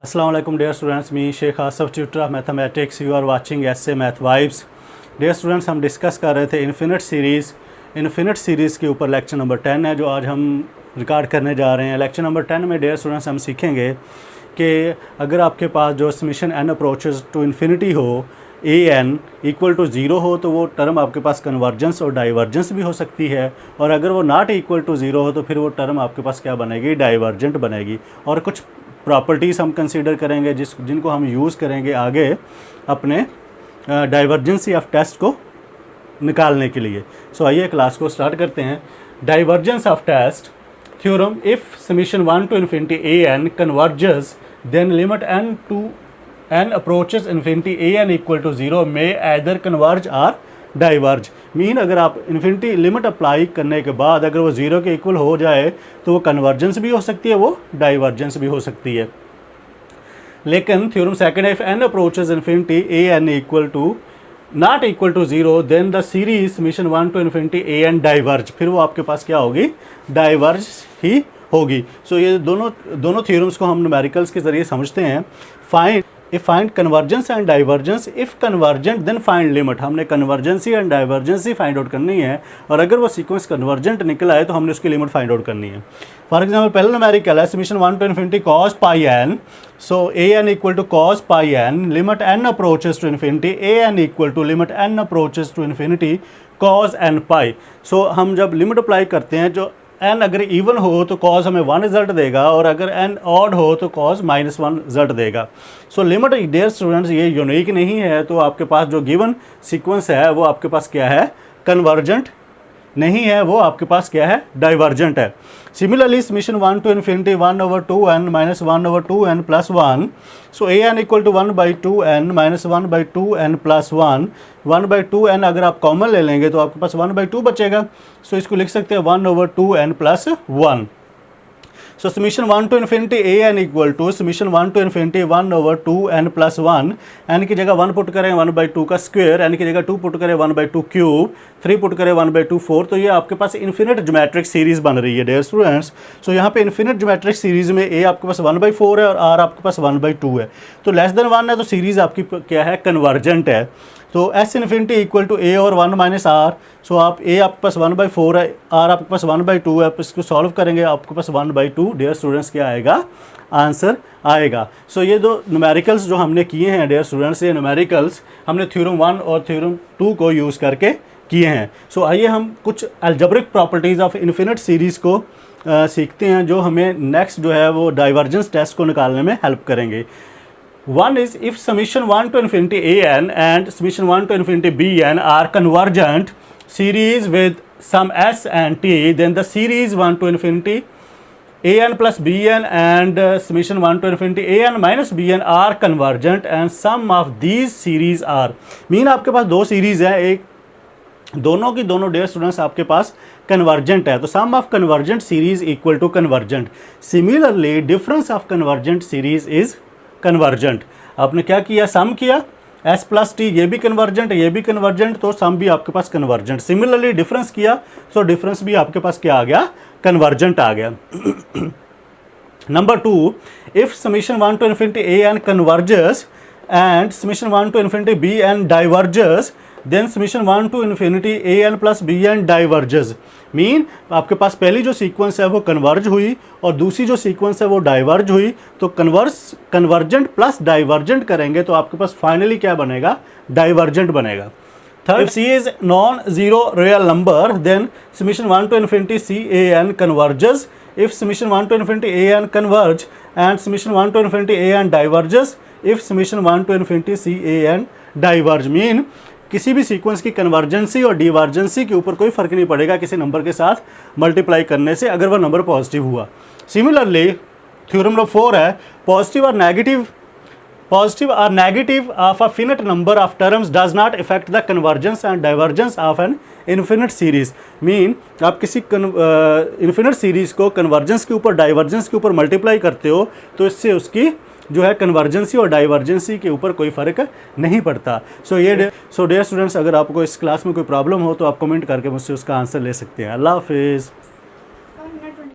Assalamu alaikum dear students, me Sheikh Asaf tutor of mathematics. You are watching essay math vibes. Dear students, हम discuss कर रहे थे infinite series के ऊपर lecture number 10 है जो आज हम रिकॉर्ड करने जा रहे हैं। लेक्चर नंबर 10 में डियर स्टूडेंट्स हम सीखेंगे कि अगर आपके पास जो summation n approaches to infinity हो, ए एन इक्वल टू 0 हो, तो वो टर्म आपके पास कन्वर्जेंस और डाइवर्जेंस भी हो सकती है, और अगर वो नॉट इक्वल टू 0 हो तो फिर वो टर्म आपके पास क्या बनेगी, डाइवर्जेंट बनेगी। और कुछ प्रॉपर्टीज़ हम कंसीडर करेंगे जिनको हम यूज़ करेंगे आगे अपने डाइवर्जेंसी ऑफ टेस्ट को निकालने के लिए। सो आइए क्लास को स्टार्ट करते हैं। Divergence of test theorem, if summation 1 to infinity A N converges then limit n to n approaches infinity A N equal to 0 में आइदर कन्वर्ज और डाइवर्ज। मीन अगर आप इन्फिनिटी लिमिट अप्लाई करने के बाद अगर वो 0 के इक्वल हो जाए तो वो कन्वर्जेंस भी हो सकती है, वो डाइवर्जेंस भी हो सकती है। लेकिन थ्योरम सेकंड है, if n approaches infinity A N equal to not equal to 0 then the series summation 1 to infinity A N diverge. फिर वो आपके पास क्या होगी, डाइवर्ज ही होगी। सो ये दोनों थ्योरम्स को हम न्यूमेरिकल्स के ज़रिए समझते हैं। Find convergence and divergence, if convergent then find limit. हमने convergency and divergency find out करनी है, और अगर वो सीक्वेंस कन्वर्जेंट निकल आए तो हमने उसकी लिमिट फाइंड आउट करनी है। फॉर एग्जांपल पहला न्यूमेरिकल है summation 1 to infinity cos pi n, so A N equal to cos pi n, limit n approaches to infinity A N equal to limit n approaches to infinity cos n pi. So हम जब limit apply करते हैं, जो n अगर even हो तो cos हमें 1 result देगा, और अगर n ऑड हो तो कॉस -1 रिजल्ट देगा। सो लिमिट डियर स्टूडेंट्स ये यूनिक नहीं है, तो आपके पास जो गिवन सीक्वेंस है वो आपके पास क्या है, कन्वर्जेंट नहीं है, वो आपके पास क्या है, डाइवर्जेंट है। Similarly summation 1 to infinity 1/2n minus 1/2n plus 1, so A N equal to 1/2n minus 1/2n plus 1, 1/2n अगर आप कॉमन ले लेंगे तो आपके पास 1/2 बचेगा। सो इसको लिख सकते हैं 1/2n plus 1। So summation 1 to infinity A N equal to summation 1 to infinity 1/2n plus 1, N की जगह 1 पुट करें 1/2 का स्क्वायर, एन की जगह 2 पुट करें 1/2 क्यूब, 3 पुट करें 1/2 4, तो ये आपके पास इन्फिनिट ज्योमेट्रिक सीरीज़ बन रही है डियर स्टूडेंट्स। सो यहाँ पे इन्फिनिट ज्योमेट्रिक सीरीज़ में ए आपके पास 1/4 है और आर आपके पास 1/2 है, तो लेस देन 1 है तो सीरीज़ आपकी क्या है, कन्वर्जेंट है। तो एस इन्फिनिटी इक्वल टू ए और 1 माइनस आर, सो आप ए आपके पास 1/4 है, आर आपके पास 1/2 है, आप इसको सॉल्व करेंगे आपके पास 1/2 डियर स्टूडेंट्स क्या आएगा, आंसर आएगा। सो ये दो न्यूमेरिकल्स जो हमने किए हैं डियर स्टूडेंट्स, ये न्यूमेरिकल्स हमने थ्योरम 1 और थ्योरम 2 को यूज़ करके किए हैं। सो आइए हम कुछ algebraic properties of infinite series को सीखते हैं, जो हमें नेक्स्ट जो है वो डाइवर्जेंस टेस्ट को निकालने में हेल्प करेंगे। One is, if summation 1 to infinity a n and summation 1 to infinity b n are convergent series with some s and t, then the series 1 to infinity a n plus b n and summation 1 to infinity a n minus b n are convergent and sum of these series are। Mean आपके पास दो series है, एक दोनों की दोनों dear students आपके पास convergent है, तो sum of convergent series equal to convergent. Similarly difference of convergent series is convergent. आपने क्या किया, सम किया, s प्लस टी ये भी कन्वर्जेंट, ये भी कन्वर्जेंट, तो सम भी आपके पास कन्वर्जेंट। सिमिलरली डिफरेंस किया, सो डिफरेंस भी आपके पास क्या आ गया, कन्वर्जेंट आ गया। Number 2, if summation 1 to infinity A N converges and summation 1 to infinity B N diverges, then summation 1 to infinity A N plus B N diverges. Mean आपके पास पहली जो सीक्वेंस है वो कन्वर्ज हुई और दूसरी जो सीक्वेंस है वो डाइवर्ज हुई, तो कन्वर्जेंट प्लस डाइवर्जेंट करेंगे तो आपके पास फाइनली क्या बनेगा, डाइवर्जेंट बनेगा। Third, C is non zero real number, then summation 1 to infinity C A N converges, if summation 1 to infinity A N converge and summation 1 to infinity A N diverges, if summation 1 to infinity C A N diverge. Mean किसी भी sequence की कन्वर्जेंसी और डिवर्जेंसी के ऊपर कोई फ़र्क नहीं पड़ेगा किसी नंबर के साथ मल्टीप्लाई करने से, अगर वह नंबर पॉजिटिव हुआ। सिमिलरली थ्योरम नंबर 4 है, पॉजिटिव और negative of a finite number of terms does not effect the convergence and divergence of an infinite series. Mean आप किसी इन्फिनिट सीरीज़ को कन्वर्जेंस के ऊपर डाइवर्जेंस के ऊपर मल्टीप्लाई करते हो तो इससे उसकी जो है कन्वर्जेंसी और डाइवर्जेंसी के ऊपर कोई फ़र्क नहीं पड़ता। सो डियर स्टूडेंट्स, अगर आपको इस क्लास में कोई प्रॉब्लम हो तो आप कमेंट करके मुझसे उसका आंसर ले सकते हैं। अल्लाह हाफिज़।